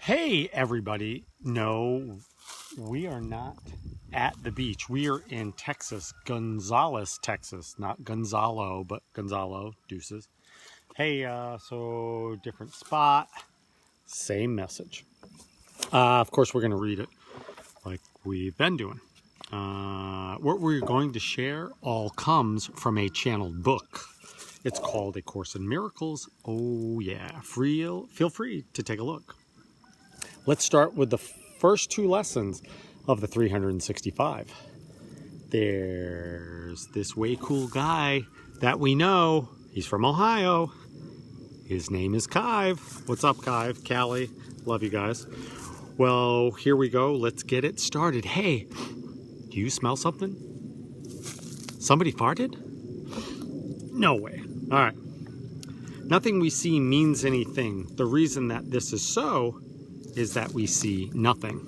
Hey everybody, no, we are not at the beach. We are in Texas, Gonzales, Texas, not Gonzalo, but Gonzalo, deuces. Hey, so different spot, same message. Of course, we're going to read it like we've been doing. What we're going to share all comes from a channeled book. It's called A Course in Miracles. Oh yeah, feel free to take a look. Let's start with the first two lessons of the 365. There's this way cool guy that we know. He's from Ohio. His name is Kive. What's up, Kive? Callie. Love you guys. Well, here we go. Let's get it started. Hey, do you smell something? Somebody farted? No way. All right. Nothing we see means anything. The reason that this is so is that we see nothing.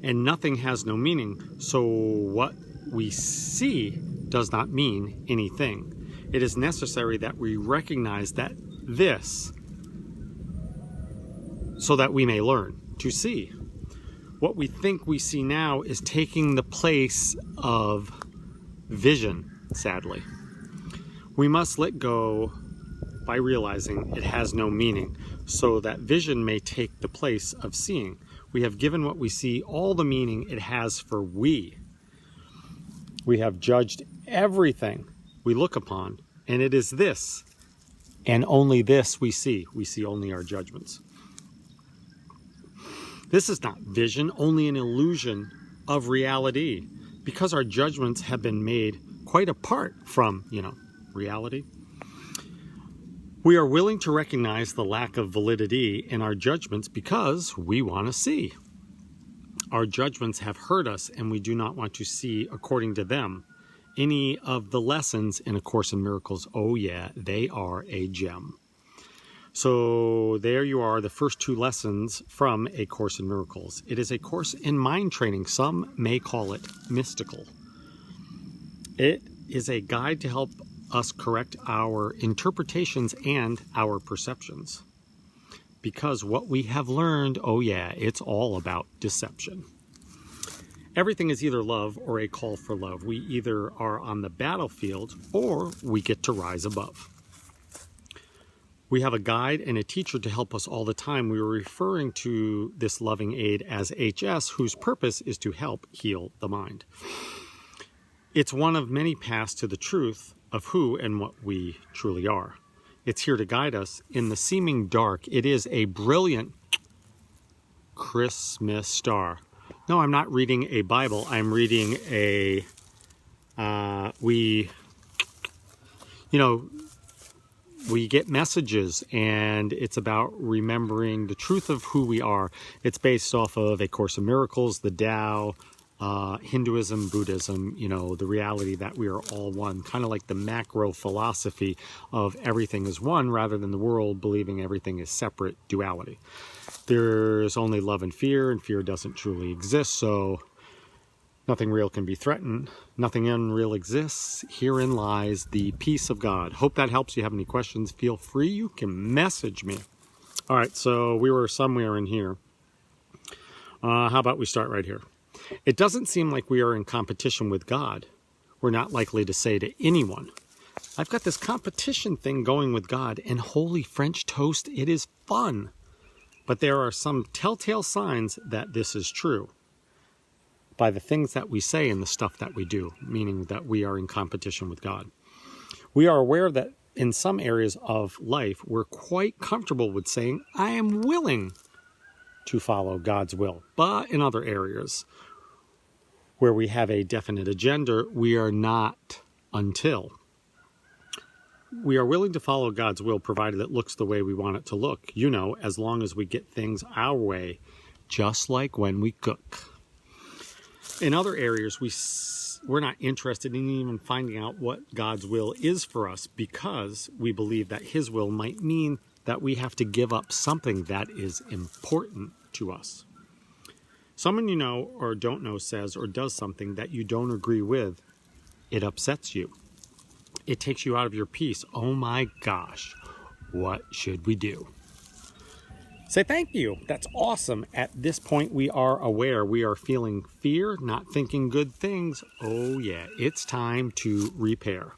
And nothing has no meaning, so what we see does not mean anything. It is necessary that we recognize that this, so that we may learn to see. What we think we see now is taking the place of vision, sadly. We must let go by realizing it has no meaning, so that vision may take the place of seeing. We have given what we see all the meaning it has for we. We have judged everything we look upon, and it is this, and only this we see. We see only our judgments. This is not vision, only an illusion of reality, because our judgments have been made quite apart from, reality. We are willing to recognize the lack of validity in our judgments because we want to see. Our judgments have hurt us, and we do not want to see according to them. Any of the lessons in A Course in Miracles, oh yeah, they are a gem. So there you are, the first two lessons from A Course in Miracles. It is a course in mind training. Some may call it mystical. It is a guide to help us correct our interpretations and our perceptions. Because what we have learned, oh yeah, it's all about deception. Everything is either love or a call for love. We either are on the battlefield or we get to rise above. We have a guide and a teacher to help us all the time. We are referring to this loving aid as HS, whose purpose is to help heal the mind. It's one of many paths to the truth of who and what we truly are. It's here to guide us in the seeming dark. It is a brilliant Christmas star. No, I'm not reading a Bible. I'm reading we get messages, and it's about remembering the truth of who we are. It's based off of A Course in Miracles, the Tao, Hinduism, Buddhism, the reality that we are all one, kind of like the macro philosophy of everything is one rather than the world believing everything is separate duality. There's only love and fear doesn't truly exist, so nothing real can be threatened. Nothing unreal exists. Herein lies the peace of God. Hope that helps. You have any questions, feel free. You can message me. All right, so we were somewhere in here. How about we start right here? It doesn't seem like we are in competition with God. We're not likely to say to anyone, I've got this competition thing going with God, and holy French toast, it is fun. But there are some telltale signs that this is true by the things that we say and the stuff that we do, meaning that we are in competition with God. We are aware that in some areas of life, we're quite comfortable with saying, I am willing to follow God's will. But in other areas where we have a definite agenda, we are not until. We are willing to follow God's will, provided it looks the way we want it to look. As long as we get things our way, just like when we cook. In other areas, we're not interested in even finding out what God's will is for us, because we believe that His will might mean that we have to give up something that is important to us. Someone you know or don't know says or does something that you don't agree with. It upsets you. It takes you out of your peace. Oh my gosh, what should we do? Say thank you. That's awesome. At this point, we are aware. We are feeling fear, not thinking good things. Oh yeah, it's time to repair.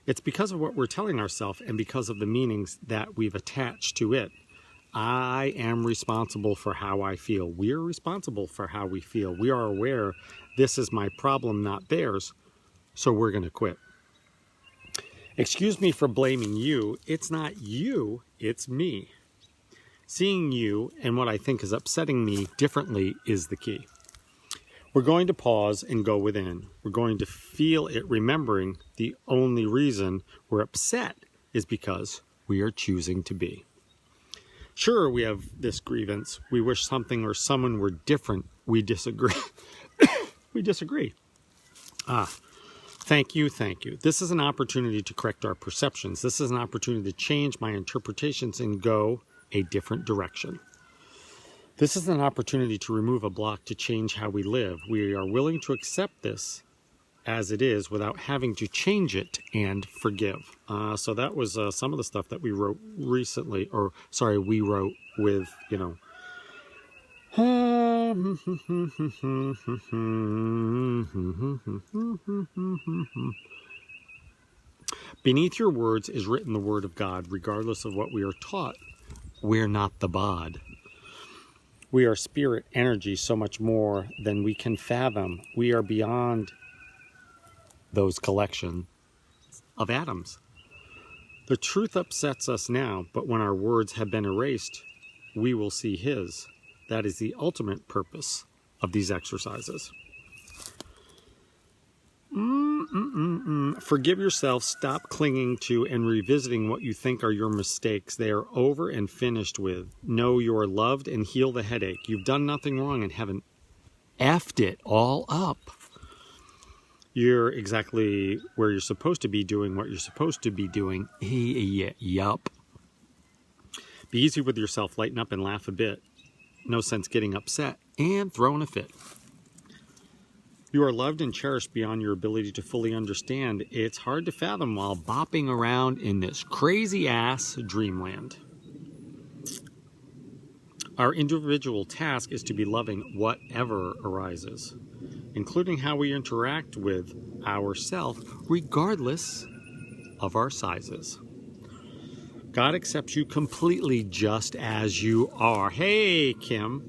It's because of what we're telling ourselves and because of the meanings that we've attached to it. I am responsible for how I feel. We're responsible for how we feel. We are aware this is my problem, not theirs, so we're going to quit. Excuse me for blaming you. It's not you, it's me. Seeing you and what I think is upsetting me differently is the key. We're going to pause and go within. We're going to feel it, remembering the only reason we're upset is because we are choosing to be. Sure, we have this grievance. We wish something or someone were different. We disagree. We disagree. Thank you, thank you. This is an opportunity to correct our perceptions. This is an opportunity to change my interpretations and go a different direction. This is an opportunity to remove a block to change how we live. We are willing to accept this as it is without having to change it and forgive. So that was some of the stuff that we wrote recently, or sorry, we wrote with, Beneath your words is written the word of God. Regardless of what we are taught, we're not the bod. We are spirit energy so much more than we can fathom. We are beyond those collection of atoms. The truth upsets us now, but when our words have been erased, we will see His. That is the ultimate purpose of these exercises. Forgive yourself. Stop clinging to and revisiting what you think are your mistakes. They are over and finished with. Know you are loved and heal the headache. You've done nothing wrong and haven't effed it all up. You're exactly where you're supposed to be doing what you're supposed to be doing. Yup. Be easy with yourself. Lighten up and laugh a bit. No sense getting upset and throwing a fit. You are loved and cherished beyond your ability to fully understand. It's hard to fathom while bopping around in this crazy-ass dreamland. Our individual task is to be loving whatever arises, including how we interact with ourselves, regardless of our sizes. God accepts you completely just as you are. Hey, Kim.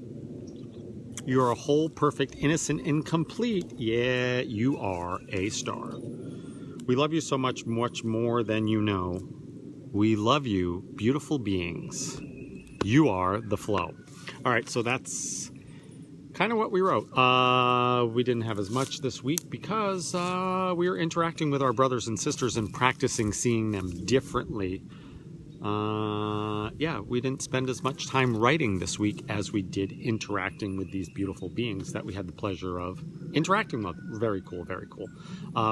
You're a whole, perfect, innocent, and complete. Yeah, you are a star. We love you so much, much more than you know. We love you, beautiful beings. You are the flow. All right, so that's kind of what we wrote. We didn't have as much this week because we were interacting with our brothers and sisters and practicing seeing them differently. We didn't spend as much time writing this week as we did interacting with these beautiful beings that we had the pleasure of interacting with. Very cool, very cool.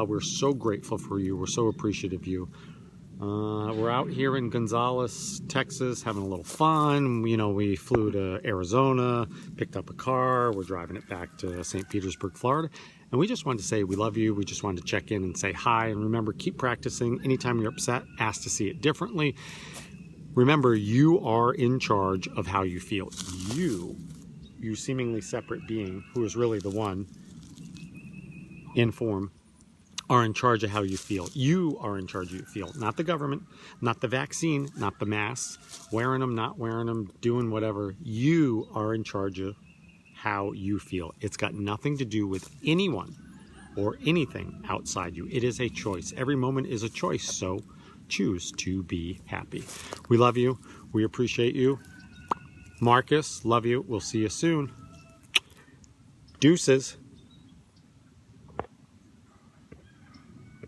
We're so grateful for you. We're so appreciative of you. We're out here in Gonzales, Texas, having a little fun. We flew to Arizona, picked up a car. We're driving it back to St. Petersburg, Florida. And we just wanted to say we love you. We just wanted to check in and say hi. And remember, keep practicing. Anytime you're upset, ask to see it differently. Remember, you are in charge of how you feel. You seemingly separate being, who is really the one in form, are in charge of how you feel. You are in charge of how you feel. Not the government, not the vaccine, not the masks, wearing them, not wearing them, doing whatever. You are in charge of how you feel. It's got nothing to do with anyone or anything outside you. It is a choice. Every moment is a choice, so choose to be happy. We love you. We appreciate you. Marcus, love you. We'll see you soon. Deuces.